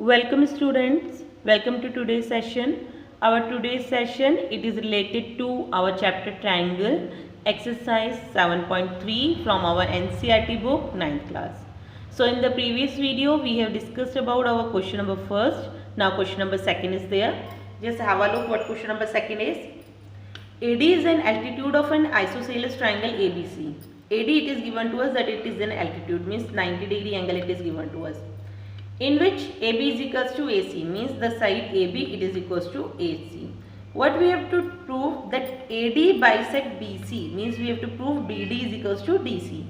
Welcome students, welcome to today's session. Our today's session, it is related to our chapter triangle, exercise 7.3 from our NCERT book 9th class. So in the previous video, we have discussed about our question number first. Now question number second is there. Just have a look what question number second is. AD is an altitude of an isosceles triangle ABC. AD it is given to us that it is an altitude, means 90-degree angle it is given to us, in which AB is equals to AC, means the side AB it is equals to AC. What we have to prove, that AD bisect BC, means we have to prove BD is equals to DC,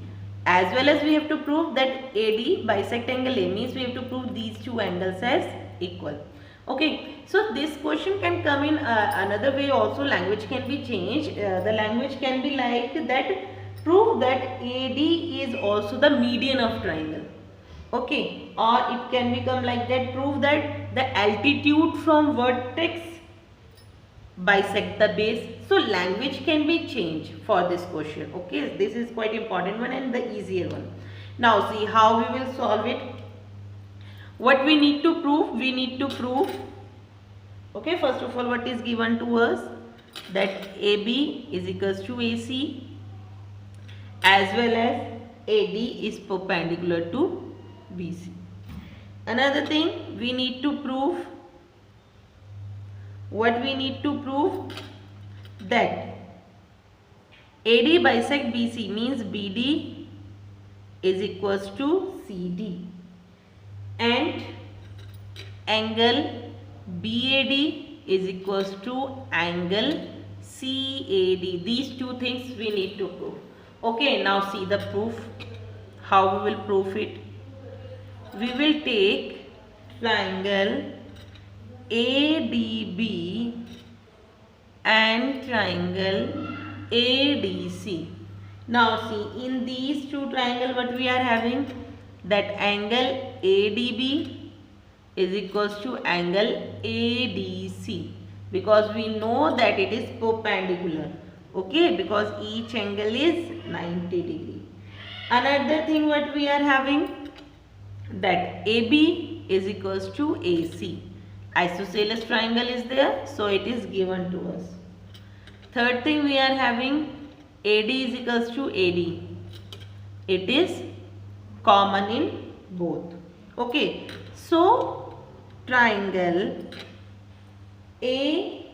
as well as we have to prove that AD bisect angle A, means we have to prove these two angles as equal. Okay, so this question can come in another way also. Language can be changed. The language can be like that, prove that AD is also the median of triangle. Okay, or it can become like that, prove that the altitude from vertex bisect the base. So language can be changed for this question. Okay, this is quite important one and the easier one. Now see how we will solve it. What we need to prove? We need to prove, okay, first of all what is given to us, that AB is equals to AC as well as AD is perpendicular to BC. Another thing we need to prove, what we need to prove, that AD bisect BC, means BD is equals to CD and angle BAD is equals to angle CAD. These two things we need to prove. Okay, now see the proof, how we will prove it. We will take triangle ADB and triangle ADC. Now see, in these two triangles what we are having, that angle ADB is equals to angle ADC, because we know that it is perpendicular. Okay, because each angle is 90 degree. Another thing what we are having, that AB is equals to AC. Isosceles triangle is there, so it is given to us. Third thing we are having, AD is equals to AD. It is common in both. Okay, so triangle ADB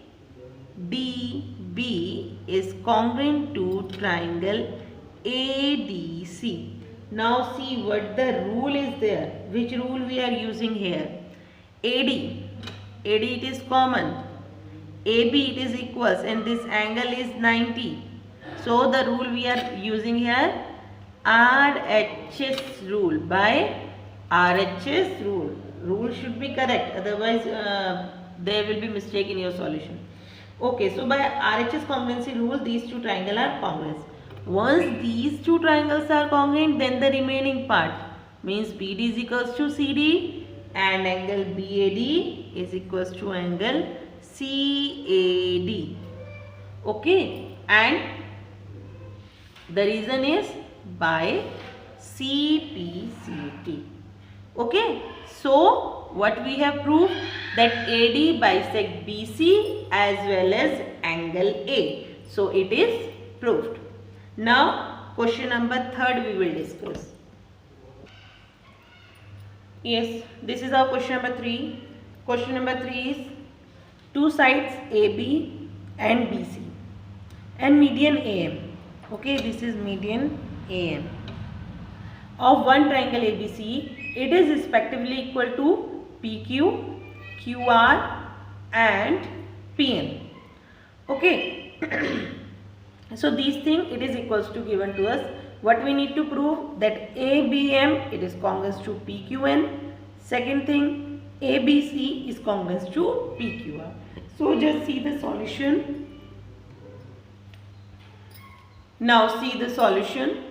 is congruent to triangle ADC. Now see what the rule is there. Which rule we are using here? AD it is common, AB it is equals, and this angle is 90. So the rule we are using here, RHS rule. By RHS rule. Rule should be correct, otherwise there will be mistake in your solution. Okay, so by RHS congruency rule, these two triangles are congruent. Once these two triangles are congruent, then the remaining part, means BD is equals to CD and angle BAD is equals to angle CAD. Okay, and the reason is by CPCT. Okay, so what we have proved, that AD bisect BC as well as angle A. So it is proved. Now question number third we will discuss. Yes, this is our question number 3. Question number 3 is, two sides AB and BC and median AM. Okay, this is median AM of one triangle ABC. It is respectively equal to PQ, QR and PN. Okay. So these things it is equals to given to us. What we need to prove, that ABM it is congruent to PQN. Second thing, ABC is congruent to PQR. So just see the solution. Now see the solution.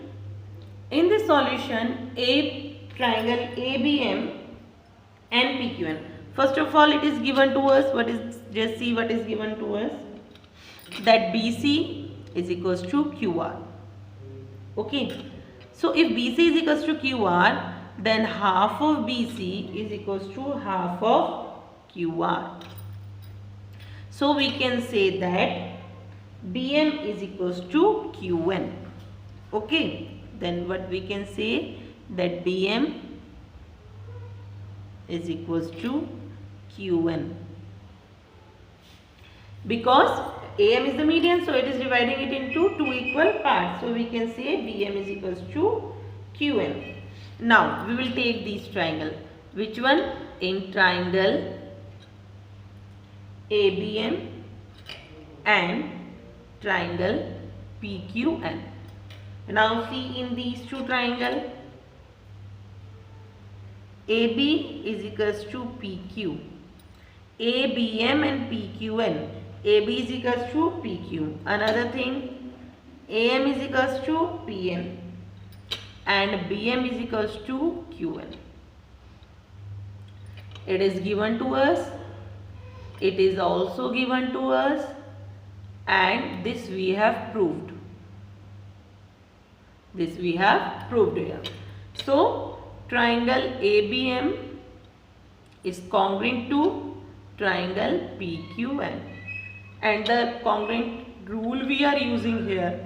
In the solution, triangle ABM and PQN. First of all, it is given to us. What is, just see what is given to us, that BC is equals to QR. Okay, so if BC is equals to QR, then half of BC is equals to half of QR. So we can say that BM is equals to QN. Okay, then what we can say that BM is equals to QN. Because AM is the median, so it is dividing it into two equal parts. So we can say BM is equals to QN. Now we will take these triangle. Which one? In triangle ABM and triangle PQN. Now see in these two triangle, AB is equals to PQ. ABM and PQN. AB is equals to PQ. Another thing, AM is equals to PM and BM is equals to QN. It is given to us. It is also given to us, and this we have proved. This we have proved here. So triangle ABM is congruent to triangle PQN, and the congruent rule we are using here,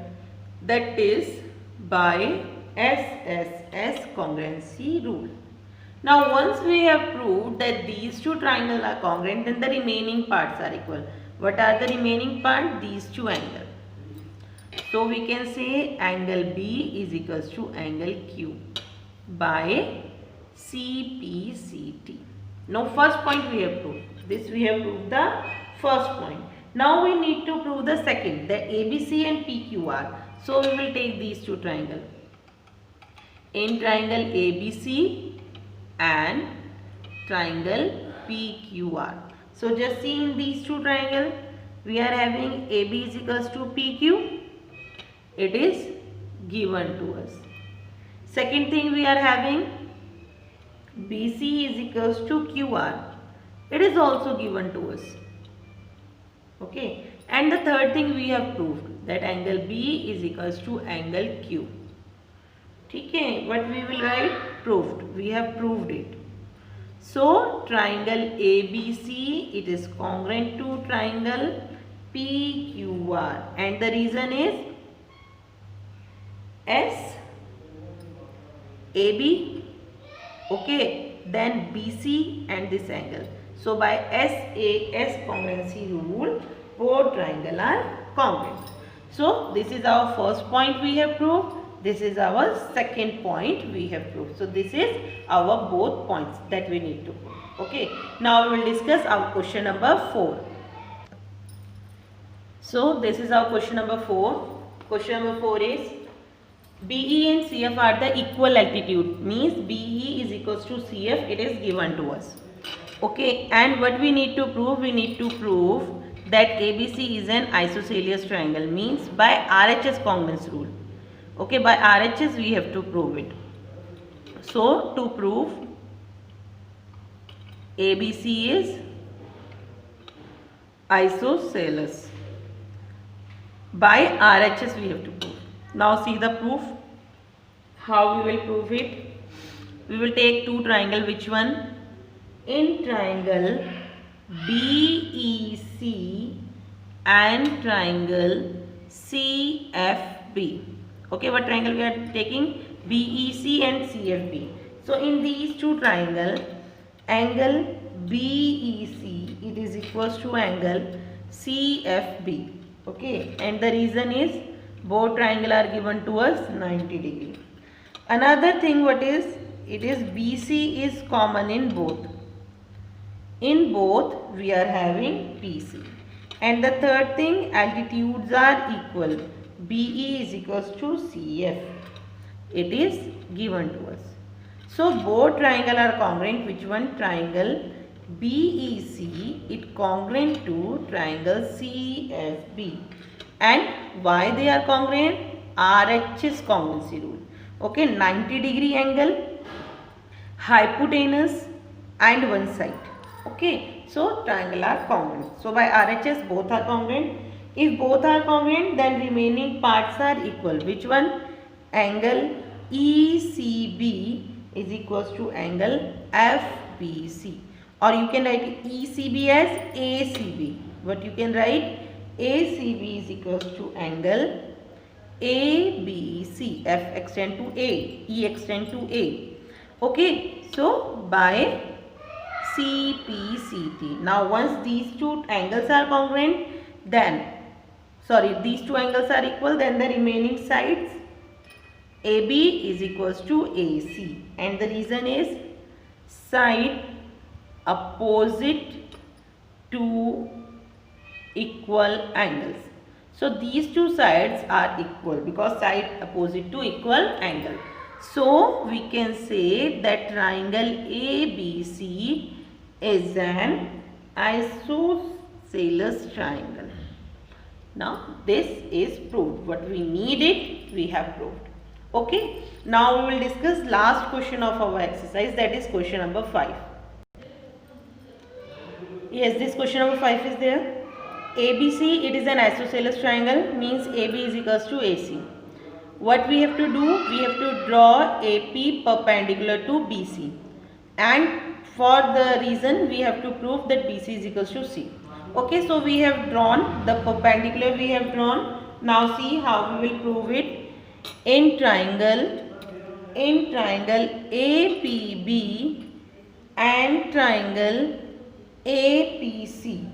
that is by SSS congruency rule. Now once we have proved that these two triangles are congruent, then the remaining parts are equal. What are the remaining parts? These two angles. So we can say angle B is equals to angle Q by CPCT. Now first point we have proved. This we have proved the first point. Now we need to prove the second, the ABC and PQR. So we will take these two triangles. In triangle ABC and triangle PQR. So just see in these two triangles, we are having AB is equals to PQ. It is given to us. Second thing we are having BC is equals to QR. It is also given to us. Okay. And the third thing we have proved that angle B is equals to angle Q. Okay. What we will write? Proved. We have proved it. So triangle ABC, it is congruent to triangle PQR, and the reason is S AB, okay, then BC and this angle. So by SAS congruency rule, both triangles are congruent. So this is our first point we have proved. This is our second point we have proved. So this is our both points that we need to prove. Okay. Now we will discuss our question number 4. So this is our question number 4. Question number 4 is BE and CF are the equal altitude. Means BE is equals to CF. It is given to us. Okay. And what we need to prove? We need to prove that ABC is an isosceles triangle. Means by RHS congruence rule. Okay, by RHS we have to prove it. So to prove ABC is isosceles, by RHS we have to prove. Now see the proof. How we will prove it? We will take two triangle. Which one? In triangle BEC and triangle CFB. Okay, what triangle we are taking? BEC and CFB. So in these two triangles, angle BEC, it is equals to angle CFB. Okay, and the reason is both triangles are given to us 90 degree. Another thing, what is? It is BC is common in both. In both we are having PC. And the third thing, altitudes are equal. BE is equals to CF. It is given to us. So both triangle are congruent. Which one? Triangle BEC, it congruent to triangle CFB. And why they are congruent? RHS congruency rule. Okay, 90 degree angle, hypotenuse and one side. Okay, so triangle are congruent. So by RHS both are congruent. If both are congruent, then remaining parts are equal. Which one? Angle ECB is equals to angle FBC, or you can write ECB as ACB. What you can write, ACB is equals to angle ABC. F extend to A, E extend to A. Okay, so by CPCT. Now once these two angles are congruent, then these two angles are equal, then the remaining sides AB is equals to AC, and the reason is side opposite to equal angles. So these two sides are equal because side opposite to equal angle. So we can say that triangle ABC is an isosceles triangle. Now this is proved. What we needed, we have proved. Okay. Now we will discuss last question of our exercise, that is question number 5. Yes, this question number 5 is there. ABC, it is an isosceles triangle, means AB is equals to AC. What we have to do? We have to draw AP perpendicular to BC, and for the reason we have to prove that BC is equals to C. Okay, so we have drawn the perpendicular, we have drawn. Now see how we will prove it. In triangle APB and triangle APC,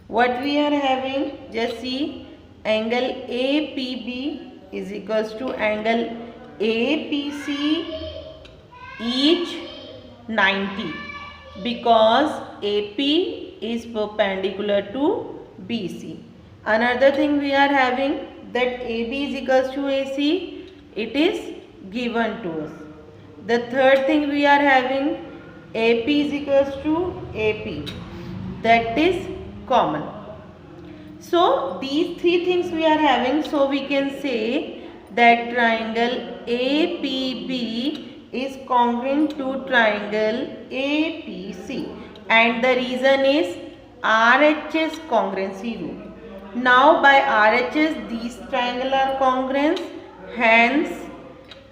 what we are having, just see, angle APB is equals to angle APC, each 90, because AP is perpendicular to BC. Another thing we are having, that AB is equals to AC, it is given to us. The third thing we are having, AP is equals to AP, that is common. So these three things we are having, so we can say that triangle APB is congruent to triangle APC, and the reason is RHS congruency rule. Now by RHS these triangles are congruent, hence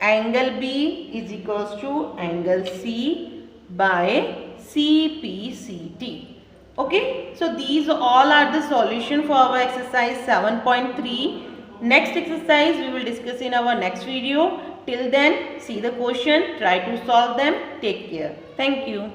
angle B is equals to angle C by CPCT. Okay, so these all are the solution for our exercise 7.3. Next exercise we will discuss in our next video. Till then, see the question, try to solve them. Take care. Thank you.